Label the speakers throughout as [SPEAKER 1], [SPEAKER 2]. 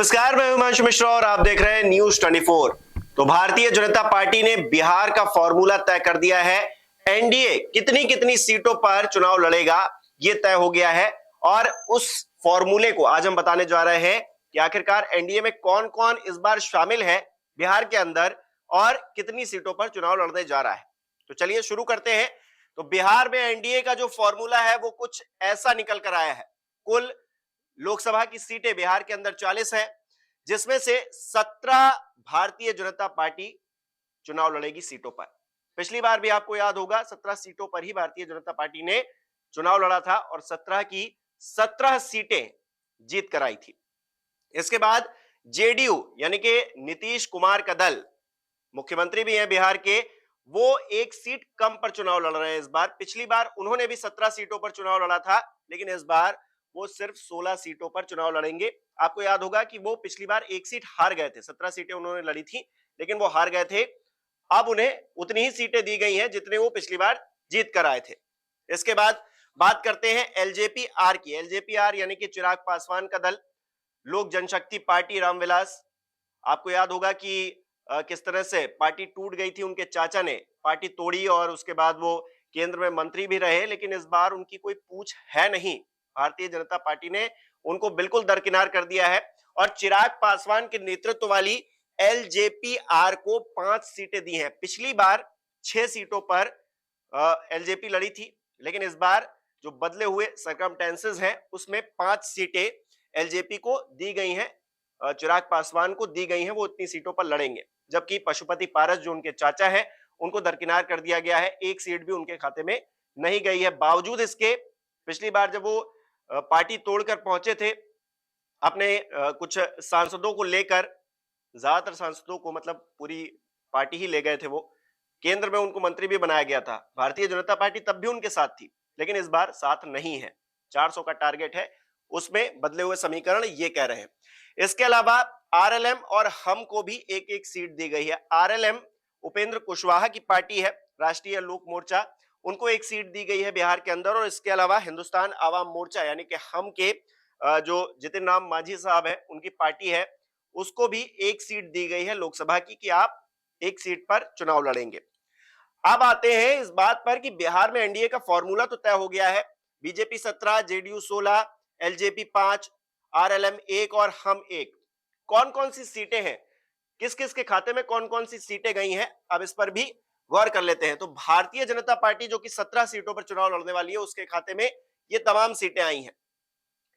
[SPEAKER 1] नमस्कार, मैं हिमांशु मिश्रा और आप देख रहे हैं न्यूज 24। तो भारतीय जनता पार्टी ने बिहार का फॉर्मूला तय कर दिया है। एनडीए कितनी कितनी सीटों पर चुनाव लड़ेगा ये तय हो गया है और उस फॉर्मूले को आज हम बताने जा रहे हैं कि आखिरकार एनडीए में कौन कौन इस बार शामिल है बिहार के अंदर और कितनी सीटों पर चुनाव लड़ने जा रहा है। तो चलिए शुरू करते हैं। तो बिहार में एनडीए का जो फॉर्मूला है वो कुछ ऐसा निकल कर आया है। कुल लोकसभा की सीटें बिहार के अंदर 40 है, जिसमें से 17 भारतीय जनता पार्टी चुनाव लड़ेगी सीटों पर। पिछली बार भी आपको याद होगा 17 सीटों पर ही भारतीय जनता पार्टी ने चुनाव लड़ा था और 17 की 17 सीटें जीत कर आई थी। इसके बाद जेडीयू यानी कि नीतीश कुमार का दल, मुख्यमंत्री भी हैं बिहार के, वो एक सीट कम पर चुनाव लड़ रहे हैं इस बार। पिछली बार उन्होंने भी 17 सीटों पर चुनाव लड़ा था, लेकिन इस बार वो सिर्फ 16 सीटों पर चुनाव लड़ेंगे। आपको याद होगा कि वो पिछली बार एक सीट हार गए थे। 17 सीटें उन्होंने लड़ी थी लेकिन वो हार गए थे। अब उन्हें उतनी ही सीटें दी गई हैं जितने वो पिछली बार जीत कर आए थे। इसके बाद बात करते हैं एलजेपी आर की। एलजेपी आर यानी कि चिराग पासवान का दल, लोक जनशक्ति पार्टी रामविलास। आपको याद होगा कि किस तरह से पार्टी टूट गई थी, उनके चाचा ने पार्टी तोड़ी और उसके बाद वो केंद्र में मंत्री भी रहे, लेकिन इस बार उनकी कोई पूछ है नहीं। भारतीय जनता पार्टी ने उनको बिल्कुल दरकिनार कर दिया है और चिराग पासवान के नेतृत्व वाली एलजेपी-आर को 5 सीटें दी हैं। पिछली बार 6 सीटों पर एलजेपी लड़ी थी, लेकिन इस बार जो बदले हुए सर्कमस्टेंसेस हैं उसमें 5 सीटें एलजेपी को दी गई हैं, चिराग पासवान को दी गई हैं। वो इतनी सीटों पर लड़ेंगे, जबकि पशुपति पारस जो उनके चाचा हैं उनको दरकिनार कर दिया गया है। एक सीट भी उनके खाते में नहीं गई है। बावजूद इसके पिछली बार जब वो पार्टी तोड़कर पहुंचे थे अपने कुछ सांसदों को लेकर, ज्यादातर सांसदों को, मतलब पूरी पार्टी ही ले गए थे वो, केंद्र में उनको मंत्री भी बनाया गया था। भारतीय जनता पार्टी तब भी उनके साथ थी, लेकिन इस बार साथ नहीं है। 400 का टारगेट है, उसमें बदले हुए समीकरण ये कह रहे हैं। इसके अलावा आरएलएम और हम को भी एक एक सीट दी गई है। आरएलएम उपेंद्र कुशवाहा की पार्टी है, राष्ट्रीय लोक मोर्चा, उनको एक सीट दी गई है बिहार के अंदर। और इसके अलावा हिंदुस्तान आवाम मोर्चा यानी कि हम के जो जितिन राम मांझी साहब है, उनकी पार्टी है, उसको भी एक सीट दी गई है लोकसभा की कि आप एक सीट पर चुनाव लड़ेंगे। अब आते हैं इस बात पर कि बिहार में एनडीए का फॉर्मूला तो तय हो गया है। बीजेपी 17, जेडीयू 16, एलजेपी 5, आरएलएम 1 और हम 1। कौन कौन सी सीटें हैं, किस किस के खाते में कौन कौन सी सीटें गई हैं, अब इस पर भी गौर कर लेते हैं। तो भारतीय जनता पार्टी जो कि 17 सीटों पर चुनाव लड़ने वाली है, उसके खाते में ये तमाम सीटें आई हैं।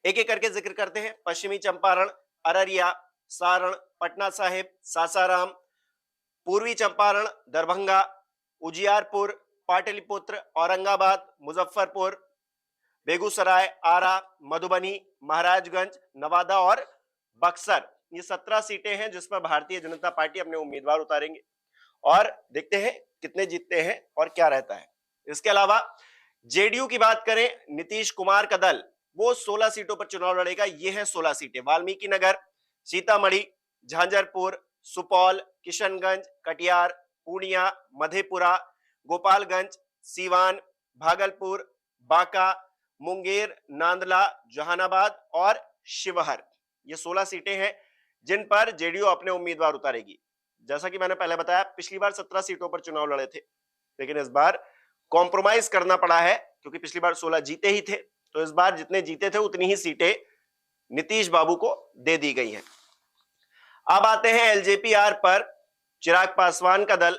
[SPEAKER 1] एक एक करके जिक्र करते हैं। पश्चिमी चंपारण, अररिया, सारण, पटना साहिब, सासाराम, पूर्वी चंपारण, दरभंगा, उजियारपुर, पाटलिपुत्र, औरंगाबाद, मुजफ्फरपुर, बेगूसराय, आरा, मधुबनी, महाराजगंज, नवादा और बक्सर। ये 17 सीटें हैं जिस पर भारतीय जनता पार्टी अपने उम्मीदवार उतारेंगे और देखते हैं कितने जीतते हैं और क्या रहता है। इसके अलावा जेडीयू की बात करें, नीतीश कुमार का दल, वो 16 सीटों पर चुनाव लड़ेगा। ये है 16 सीटें। वाल्मीकि नगर, सीतामढ़ी, झांझरपुर, सुपौल, किशनगंज, कटिहार, पूर्णिया, मधेपुरा, गोपालगंज, सीवान, भागलपुर, बांका, मुंगेर, नांदला, जहानाबाद और शिवहर। ये 16 सीटें हैं जिन पर जेडीयू अपने उम्मीदवार उतारेगी। जैसा कि मैंने पहले बताया, पिछली बार 17 सीटों पर चुनाव लड़े थे, लेकिन इस बार कॉम्प्रोमाइज करना पड़ा है क्योंकि पिछली बार 16 जीते ही थे। तो इस बार जितने जीते थे उतनी ही सीटें नीतीश बाबू को दे दी गई हैं। अब आते हैं एलजेपी-आर पर। चिराग पासवान का दल,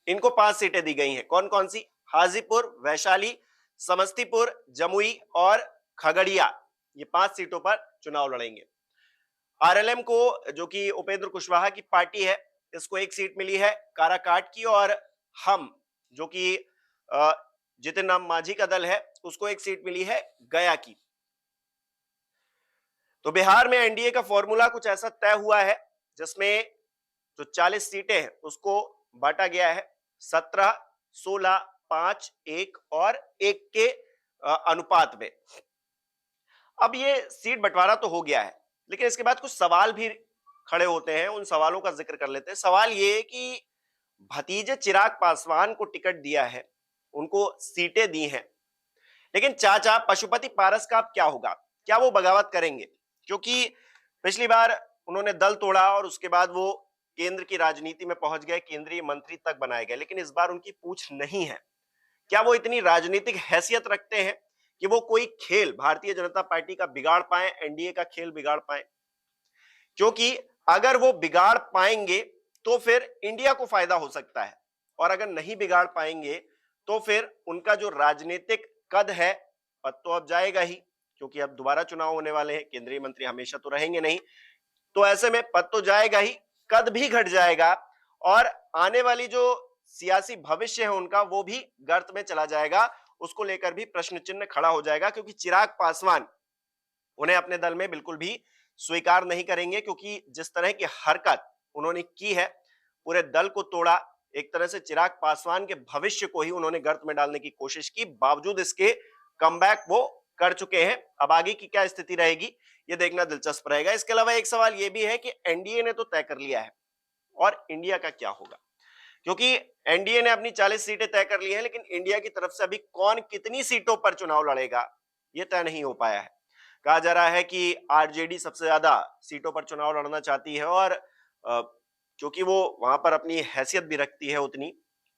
[SPEAKER 1] इनको 5 सीटें दी गई हैं। कौन कौन सी? हाजीपुर, वैशाली, समस्तीपुर, जमुई और खगड़िया। ये 5 सीटों पर चुनाव लड़ेंगे। आरएलएम को, जो कि उपेंद्र कुशवाहा की पार्टी है, इसको एक सीट मिली है काराकाट की। और हम, जो कि जितिन राम मांझी का दल है, उसको एक सीट मिली है गया की। तो बिहार में एनडीए का फॉर्मूला कुछ ऐसा तय हुआ है जिसमें जो 40 सीटें हैं उसको बांटा गया है 17, 16, 5, 1 और 1 के अनुपात में। अब ये सीट बंटवारा तो हो गया है, लेकिन इसके बाद कुछ सवाल भी खड़े होते हैं। उन सवालों का जिक्र कर लेते हैं। सवाल ये कि भतीजे चिराग पासवान को टिकट दिया है, उनको सीटें दी हैं, लेकिन चाचा पशुपति पारस का अब क्या होगा? क्या वो बगावत करेंगे? क्योंकि पिछली बार उन्होंने दल तोड़ा और उसके बाद वो केंद्र की राजनीति में पहुंच गए, केंद्रीय मंत्री तक बनाए गए, लेकिन इस बार उनकी पूछ नहीं है। क्या वो इतनी राजनीतिक हैसियत रखते हैं कि वो कोई खेल भारतीय जनता पार्टी का बिगाड़ पाए, एनडीए का खेल बिगाड़ पाए? क्योंकि अगर वो बिगाड़ पाएंगे तो फिर इंडिया को फायदा हो सकता है, और अगर नहीं बिगाड़ पाएंगे तो फिर उनका जो राजनीतिक कद है पद तो अब जाएगा ही, क्योंकि अब दोबारा चुनाव होने वाले हैं, केंद्रीय मंत्री हमेशा तो रहेंगे नहीं, तो ऐसे में पद तो जाएगा ही, कद भी घट जाएगा और आने वाली जो सियासी भविष्य है उनका वो भी गर्त में चला जाएगा। उसको लेकर भी प्रश्न चिन्ह खड़ा हो जाएगा, क्योंकि चिराग पासवान उन्हें अपने दल में बिल्कुल भी स्वीकार नहीं करेंगे, क्योंकि जिस तरह की हरकत उन्होंने की है, पूरे दल को तोड़ा, एक तरह से चिराग पासवान के भविष्य को ही उन्होंने गर्त में डालने की कोशिश की, बावजूद इसके कमबैक वो कर चुके हैं। अब आगे की क्या स्थिति रहेगी ये देखना दिलचस्प रहेगा। इसके अलावा एक सवाल ये भी है कि एनडीए ने तो तय कर लिया है और इंडिया का क्या होगा, क्योंकि एनडीए ने अपनी 40 सीटें तय कर ली हैं, लेकिन इंडिया की तरफ से अभी कौन कितनी सीटों पर चुनाव लड़ेगा ये तय नहीं हो पाया है। कहा जा रहा है कि आरजेडी सबसे ज्यादा सीटों पर चुनाव लड़ना चाहती है और क्योंकि वो वहां पर अपनी हैसियत भी रखती है उतनी,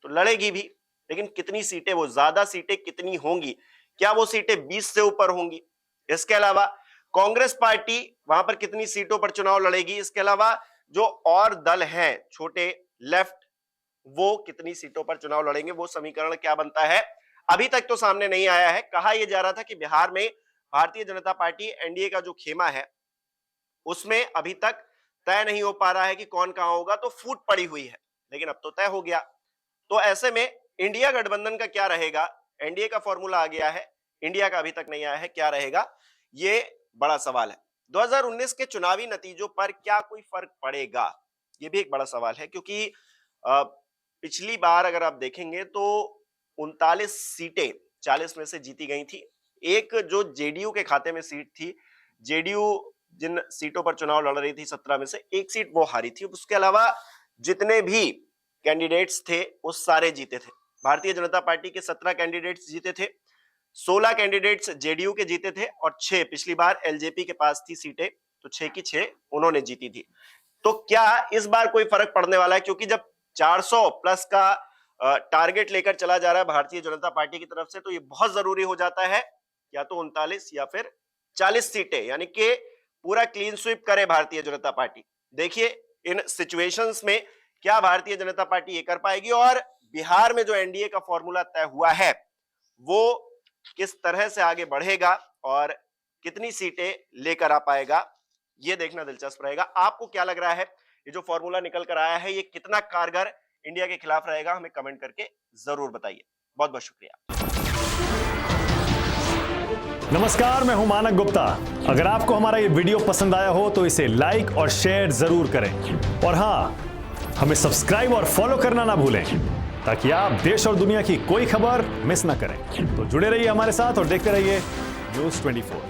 [SPEAKER 1] तो लड़ेगी भी, लेकिन कितनी सीटें, वो ज्यादा सीटें कितनी होंगी, क्या वो सीटें 20 से ऊपर होंगी? इसके अलावा कांग्रेस पार्टी वहां पर कितनी सीटों पर चुनाव लड़ेगी? इसके अलावा जो और दल हैं छोटे लेफ्ट, वो कितनी सीटों पर चुनाव लड़ेंगे? वो समीकरण क्या बनता है अभी तक तो सामने नहीं आया है। कहा यह जा रहा था कि बिहार में भारतीय जनता पार्टी एनडीए का जो खेमा है उसमें अभी तक तय नहीं हो पा रहा है कि कौन कहां होगा, तो फूट पड़ी हुई है, लेकिन अब तो तय हो गया। तो ऐसे में इंडिया गठबंधन का क्या रहेगा? एनडीए का फॉर्मूला आ गया है, इंडिया का अभी तक नहीं आया है, क्या रहेगा ये बड़ा सवाल है। 2019 के चुनावी नतीजों पर क्या कोई फर्क पड़ेगा, ये भी एक बड़ा सवाल है, क्योंकि पिछली बार अगर आप देखेंगे तो 39 सीटें 40 में से जीती गई थी। एक जो जेडीयू के खाते में सीट थी, जेडीयू जिन सीटों पर चुनाव लड़ रही थी 17 में से एक सीट वो हारी थी। उसके अलावा जितने भी कैंडिडेट्स थे वो सारे जीते थे। भारतीय जनता पार्टी के 17 कैंडिडेट्स जीते थे, 16 कैंडिडेट्स जेडीयू के जीते थे और 6 पिछली बार एलजेपी के पास थी सीटें, तो 6 की 6 उन्होंने जीती थी। तो क्या इस बार कोई फर्क पड़ने वाला है? क्योंकि जब 400 प्लस का टारगेट लेकर चला जा रहा है भारतीय जनता पार्टी की तरफ से, तो ये बहुत जरूरी हो जाता है या तो 39 या फिर 40 सीटें, यानी कि पूरा क्लीन स्वीप करे भारतीय जनता पार्टी। देखिए इन सिचुएशंस में क्या भारतीय जनता पार्टी ये कर पाएगी और बिहार में जो एनडीए का फॉर्मूला तय हुआ है वो किस तरह से आगे बढ़ेगा और कितनी सीटें लेकर आ पाएगा, ये देखना दिलचस्प रहेगा। आपको क्या लग रहा है, ये जो फॉर्मूला निकल कर आया है ये कितना कारगर इंडिया के खिलाफ रहेगा? हमें कमेंट करके जरूर बताइए। बहुत बहुत शुक्रिया।
[SPEAKER 2] नमस्कार, मैं हूं मानक गुप्ता। अगर आपको हमारा ये वीडियो पसंद आया हो तो इसे लाइक और शेयर जरूर करें, और हां, हमें सब्सक्राइब और फॉलो करना ना भूलें ताकि आप देश और दुनिया की कोई खबर मिस ना करें। तो जुड़े रहिए हमारे साथ और देखते रहिए न्यूज़ 24।